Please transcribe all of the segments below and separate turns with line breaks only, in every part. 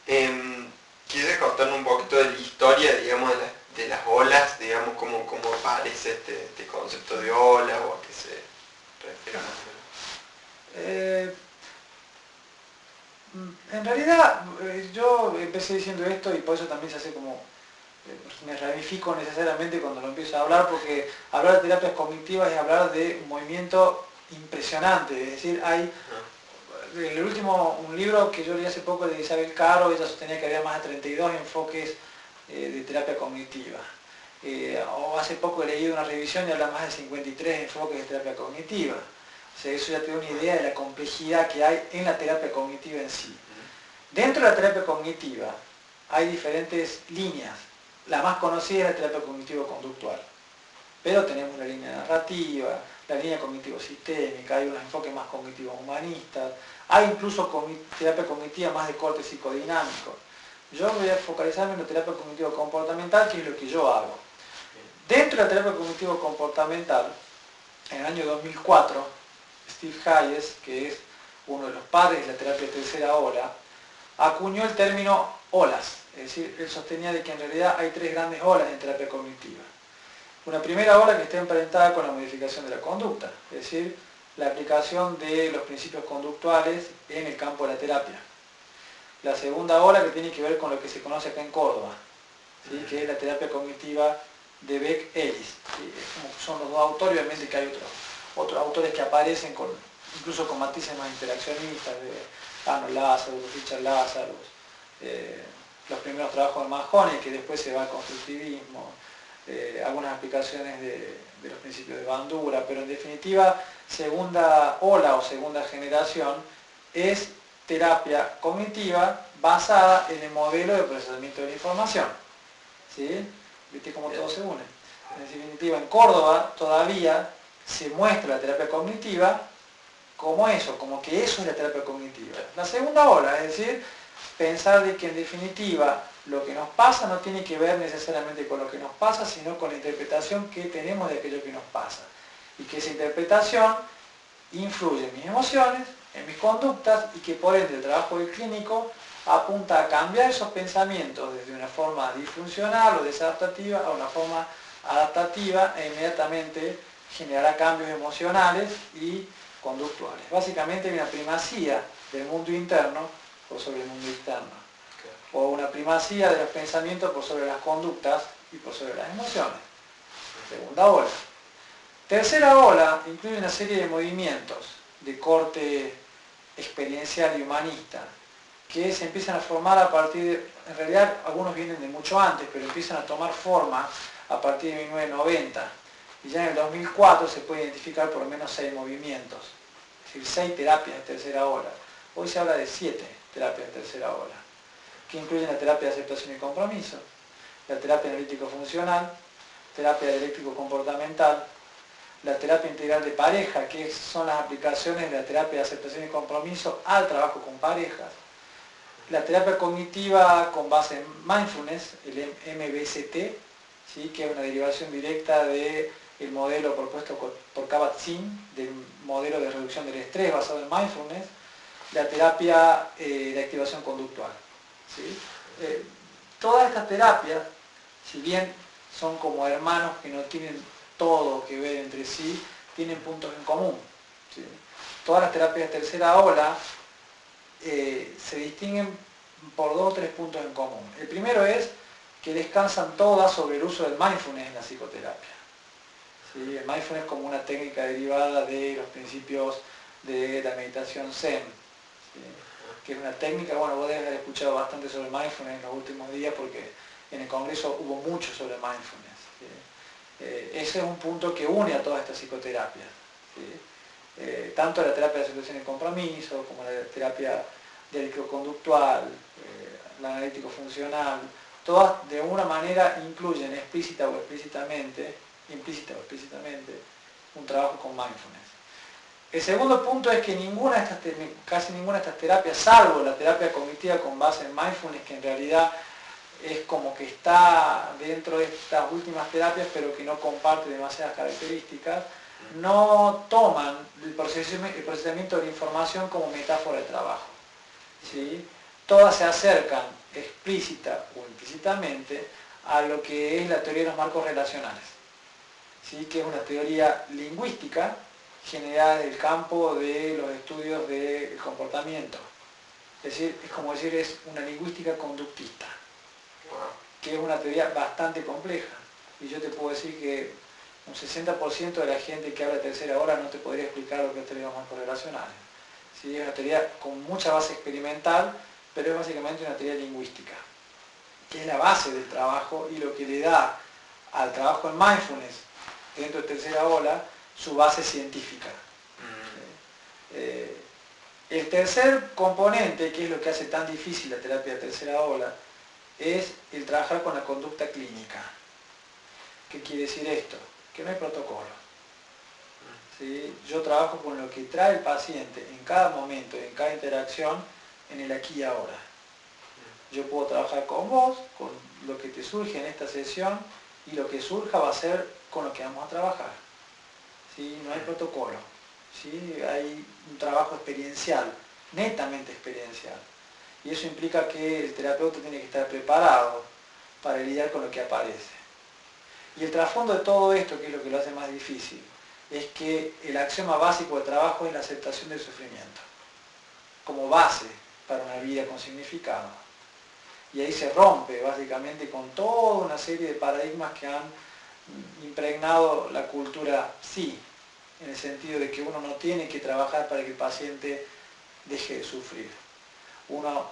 ¿Quieres contarnos un poquito de la historia, digamos, de las olas, digamos, cómo aparece este concepto de ola o a qué se refiere más o
Eh, en realidad, yo empecé diciendo esto y por eso también se hace como, me ramifico necesariamente cuando lo empiezo a hablar, porque hablar de terapias cognitivas es hablar de un movimiento impresionante, es decir, hay, en el último, un libro que yo leí hace poco de Isabel Caro, ella sostenía que había más de 32 enfoques de terapia cognitiva. O hace poco he leído una revisión y habla más de 53 enfoques de terapia cognitiva. O sea, eso ya te da una idea de la complejidad que hay en la terapia cognitiva en sí. Dentro de la terapia cognitiva hay diferentes líneas. La más conocida es la terapia cognitivo-conductual. Pero tenemos la línea narrativa, la línea cognitivo-sistémica, hay unos enfoques más cognitivos humanistas, hay incluso terapia cognitiva más de corte psicodinámico. Yo voy a focalizarme en la terapia cognitivo-comportamental, que es lo que yo hago. Dentro de la terapia cognitivo-comportamental, en el año 2004, Steve Hayes, que es uno de los padres de la terapia de tercera ola, acuñó el término olas. Es decir, él sostenía de que en realidad hay tres grandes olas en terapia cognitiva. Una primera ola que está emparentada con la modificación de la conducta, es decir, la aplicación de los principios conductuales en el campo de la terapia. La segunda ola que tiene que ver con lo que se conoce acá en Córdoba, ¿sí? Que es la terapia cognitiva de Beck-Ellis. ¿Sí? Son los dos autores, obviamente que hay otros autores que aparecen incluso con matices más interaccionistas, de Arnold Lazarus, Richard Lazarus, los primeros trabajos de Mahoney, que después se va al constructivismo, algunas aplicaciones de los principios de Bandura, pero en definitiva, segunda ola o segunda generación es terapia cognitiva basada en el modelo de procesamiento de la información. ¿Sí? ¿Viste cómo todo se une? En definitiva, en Córdoba todavía se muestra la terapia cognitiva como eso, como que eso es la terapia cognitiva. La segunda ola, es decir, pensar de que en definitiva lo que nos pasa no tiene que ver necesariamente con lo que nos pasa, sino con la interpretación que tenemos de aquello que nos pasa. Y que esa interpretación influye en mis emociones, en mis conductas, y que por ende el trabajo del clínico apunta a cambiar esos pensamientos desde una forma disfuncional o desadaptativa a una forma adaptativa e inmediatamente generará cambios emocionales y conductuales. Básicamente hay una primacía del mundo interno por sobre el mundo externo, o una primacía de los pensamientos por sobre las conductas y por sobre las emociones. Segunda ola. Tercera ola incluye una serie de movimientos de corte experiencial y humanista que se empiezan a formar a partir de, en realidad algunos vienen de mucho antes, pero empiezan a tomar forma a partir de 1990. Y ya en el 2004 se puede identificar por lo menos 6 movimientos, es decir, 6 terapias de tercera ola. Hoy se habla de 7 terapias de tercera ola, que incluyen la terapia de aceptación y compromiso, la terapia analítico-funcional, terapia dialéctico-comportamental, la terapia integral de pareja, que son las aplicaciones de la terapia de aceptación y compromiso al trabajo con parejas, la terapia cognitiva con base en mindfulness, el MBST, ¿sí? Que es una derivación directa del modelo propuesto por Kabat-Zinn, del modelo de reducción del estrés basado en mindfulness, la terapia de activación conductual. ¿Sí? Todas estas terapias, si bien son como hermanos que no tienen todo que ver entre sí, tienen puntos en común. ¿Sí? Todas las terapias de tercera ola se distinguen por 2 o 3 puntos en común. El primero es que descansan todas sobre el uso del mindfulness en la psicoterapia. ¿Sí? El mindfulness como una técnica derivada de los principios de la meditación Zen, ¿sí? Que es una técnica, bueno, vos debes haber escuchado bastante sobre mindfulness en los últimos días porque en el Congreso hubo mucho sobre mindfulness. ¿Sí? Ese es un punto que une a todas estas psicoterapias. ¿Sí? Tanto la terapia de aceptación y compromiso, como la terapia dialéctico-conductual, la analítico-funcional, todas de una manera incluyen implícita o explícitamente, un trabajo con mindfulness. El segundo punto es que casi ninguna de estas terapias, salvo la terapia cognitiva con base en mindfulness, que en realidad es como que está dentro de estas últimas terapias, pero que no comparte demasiadas características, no toman el procesamiento de la información como metáfora de trabajo. ¿Sí? todas se acercan explícita o implícitamente a lo que es la teoría de los marcos relacionales, ¿sí? Que es una teoría lingüística generada del campo de los estudios del comportamiento. Es decir, es como decir, es una lingüística conductista, que es una teoría bastante compleja. Y yo te puedo decir que un 60% de la gente que habla tercera hora no te podría explicar lo que es teoría de los marcos relacionales. ¿Sí? Es una teoría con mucha base experimental, pero es básicamente una teoría lingüística, que es la base del trabajo y lo que le da al trabajo en mindfulness dentro de tercera ola su base científica. El tercer componente, que es lo que hace tan difícil la terapia de tercera ola, es el trabajar con la conducta clínica. ¿Qué quiere decir esto? Que no hay protocolo. ¿Sí? Yo trabajo con lo que trae el paciente en cada momento, en cada interacción, en el aquí y ahora. Yo puedo trabajar con vos, con lo que te surge en esta sesión, y lo que surja va a ser con lo que vamos a trabajar. ¿Sí? No hay protocolo. ¿Sí? Hay un trabajo experiencial, netamente experiencial. Y eso implica que el terapeuta tiene que estar preparado para lidiar con lo que aparece. Y el trasfondo de todo esto, que es lo que lo hace más difícil, es que el axioma básico del trabajo es la aceptación del sufrimiento, como base para una vida con significado. Y ahí se rompe básicamente con toda una serie de paradigmas que han impregnado la cultura sí, en el sentido de que uno no tiene que trabajar para que el paciente deje de sufrir. Uno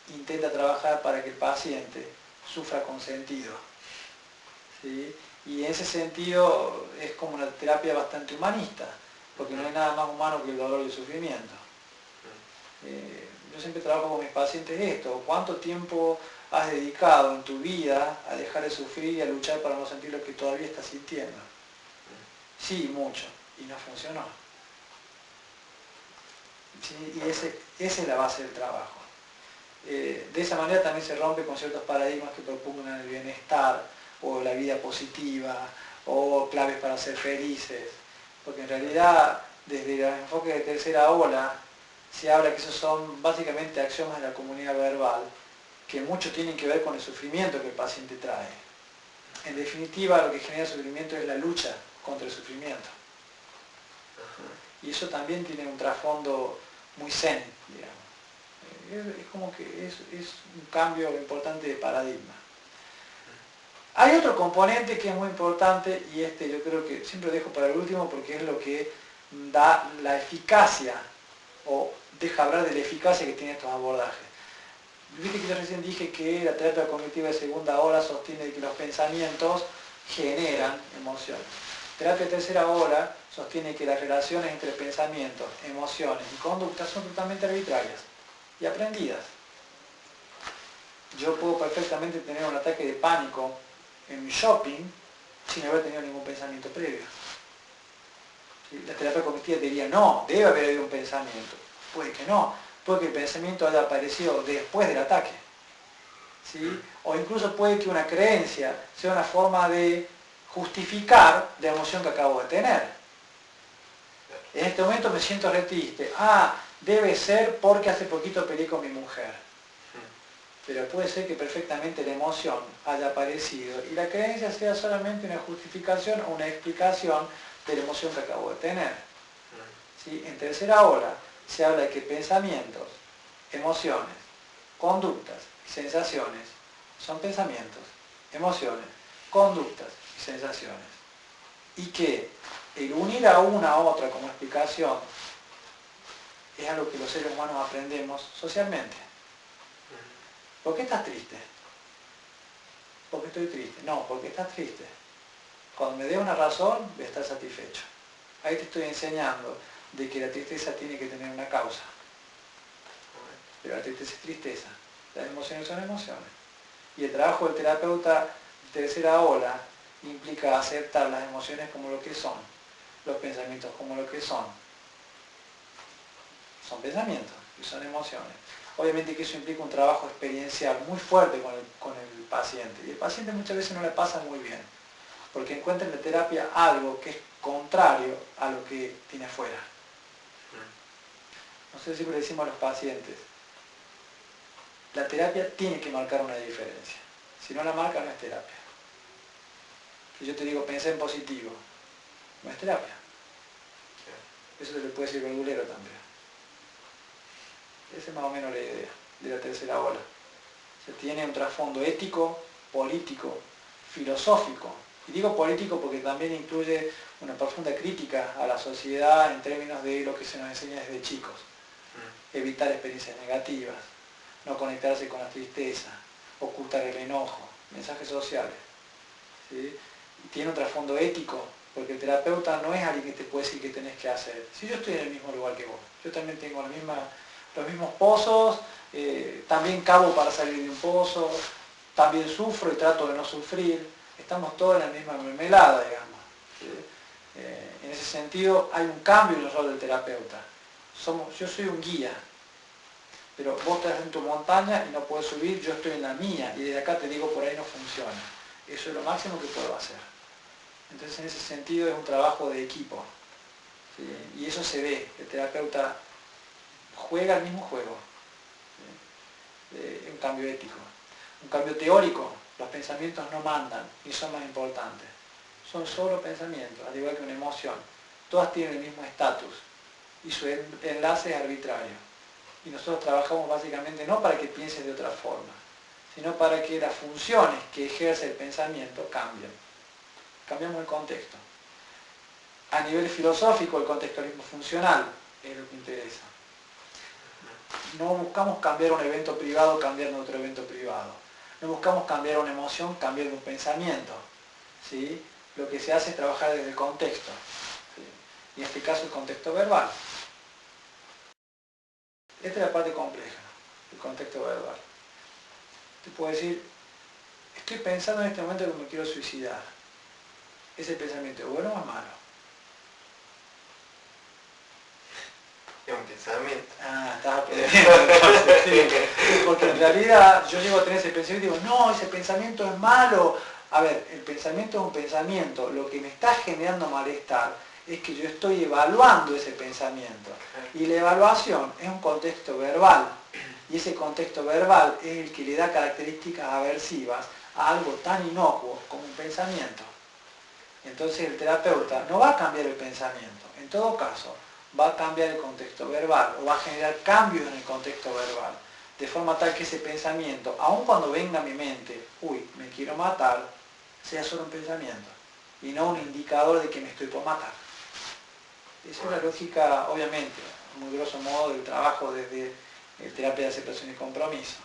intenta trabajar para que el paciente sufra con sentido. ¿Sí? Y en ese sentido es como una terapia bastante humanista, porque no hay nada más humano que el dolor y el sufrimiento. Yo siempre trabajo con mis pacientes esto: ¿cuánto tiempo has dedicado en tu vida a dejar de sufrir y a luchar para no sentir lo que todavía estás sintiendo? Sí, mucho, y no funcionó. ¿Sí? Y esa es la base del trabajo. De esa manera también se rompe con ciertos paradigmas que propugnan el bienestar, o la vida positiva, o claves para ser felices, porque en realidad desde el enfoque de tercera ola se habla que esos son básicamente axiomas de la comunidad verbal, que mucho tienen que ver con el sufrimiento que el paciente trae. En definitiva, lo que genera sufrimiento es la lucha contra el sufrimiento. Y eso también tiene un trasfondo muy zen, digamos. Es como que es un cambio importante de paradigma. Hay otro componente que es muy importante, y yo creo que siempre lo dejo para el último porque es lo que da la eficacia, o deja hablar de la eficacia que tienen estos abordajes. Viste que yo recién dije que la terapia cognitiva de segunda ola sostiene que los pensamientos generan emociones. Terapia de tercera ola sostiene que las relaciones entre pensamientos, emociones y conductas son totalmente arbitrarias y aprendidas. Yo puedo perfectamente tener un ataque de pánico en mi shopping sin haber tenido ningún pensamiento previo. La terapia cognitiva diría, no, debe haber habido un pensamiento. Puede que no, puede que el pensamiento haya aparecido después del ataque. ¿Sí? O incluso puede que una creencia sea una forma de justificar la emoción que acabo de tener. En este momento me siento re triste. Debe ser porque hace poquito peleé con mi mujer. Pero puede ser que perfectamente la emoción haya aparecido y la creencia sea solamente una justificación o una explicación de la emoción que acabo de tener. ¿Sí? En tercera ola se habla de que pensamientos, emociones, conductas y sensaciones son pensamientos, emociones, conductas y sensaciones. Y que el unir a una a otra como explicación es algo que los seres humanos aprendemos socialmente. ¿Por qué estás triste? Porque estoy triste. No, porque estás triste. Cuando me dé una razón, voy a estar satisfecho. Ahí te estoy enseñando de que la tristeza tiene que tener una causa. Pero la tristeza es tristeza. Las emociones son emociones. Y el trabajo del terapeuta de tercera ola implica aceptar las emociones como lo que son, los pensamientos como lo que son. Son pensamientos y son emociones. Obviamente que eso implica un trabajo experiencial muy fuerte con el paciente. Y el paciente muchas veces no le pasa muy bien, porque encuentra en la terapia algo que es contrario a lo que tiene afuera. No sé si le decimos a los pacientes, La terapia tiene que marcar una diferencia. Si no la marca, no es terapia. Si yo te digo, pensé en positivo, no es terapia. Eso se le puede decir verdulero también. Esa es más o menos la idea de la tercera ola. Se tiene un trasfondo ético, político, filosófico. Y digo político porque también incluye una profunda crítica a la sociedad en términos de lo que se nos enseña desde chicos. Evitar experiencias negativas, no conectarse con la tristeza, ocultar el enojo, mensajes sociales. ¿Sí? Y tiene un trasfondo ético, porque el terapeuta no es alguien que te puede decir qué tenés que hacer. Si yo estoy en el mismo lugar que vos, yo también tengo los mismos pozos, también cavo para salir de un pozo, también sufro y trato de no sufrir, estamos todos en la misma mermelada, digamos. ¿Sí? En ese sentido hay un cambio en el rol del terapeuta. Yo soy un guía, pero vos estás en tu montaña y no puedes subir, yo estoy en la mía y desde acá te digo por ahí no funciona. Eso es lo máximo que puedo hacer. Entonces en ese sentido es un trabajo de equipo. ¿Sí? Y eso se ve, el terapeuta juega el mismo juego. ¿Sí? Un cambio ético. Un cambio teórico, los pensamientos no mandan y son más importantes. Son solo pensamientos, al igual que una emoción. Todas tienen el mismo estatus y su enlace es arbitrario. Y nosotros trabajamos básicamente no para que pienses de otra forma, sino para que las funciones que ejerce el pensamiento cambien. Cambiamos el contexto. A nivel filosófico, el contextualismo funcional es lo que interesa. No buscamos cambiar un evento privado cambiando otro evento privado. No buscamos cambiar una emoción cambiando un pensamiento. ¿Sí? Lo que se hace es trabajar desde el contexto. ¿Sí? Y en este caso el contexto verbal. Esta es la parte compleja, el contexto verbal. Te puedo decir, estoy pensando en este momento que me quiero suicidar. ¿Ese pensamiento es bueno o es malo?
Es un pensamiento.
Ah, estás aprendiendo entonces, sí. Porque en realidad yo llego a tener ese pensamiento y digo, no, ese pensamiento es malo. A ver, el pensamiento es un pensamiento. Lo que me está generando malestar es que yo estoy evaluando ese pensamiento. Y la evaluación es un contexto verbal. Y ese contexto verbal es el que le da características aversivas a algo tan inocuo como un pensamiento. Entonces el terapeuta no va a cambiar el pensamiento. En todo caso, va a cambiar el contexto verbal o va a generar cambios en el contexto verbal. De forma tal que ese pensamiento, aun cuando venga a mi mente, uy, me quiero matar, sea solo un pensamiento y no un indicador de que me estoy por matar. Esa es la lógica, obviamente, muy grosso modo, del trabajo desde terapia de aceptación y compromiso.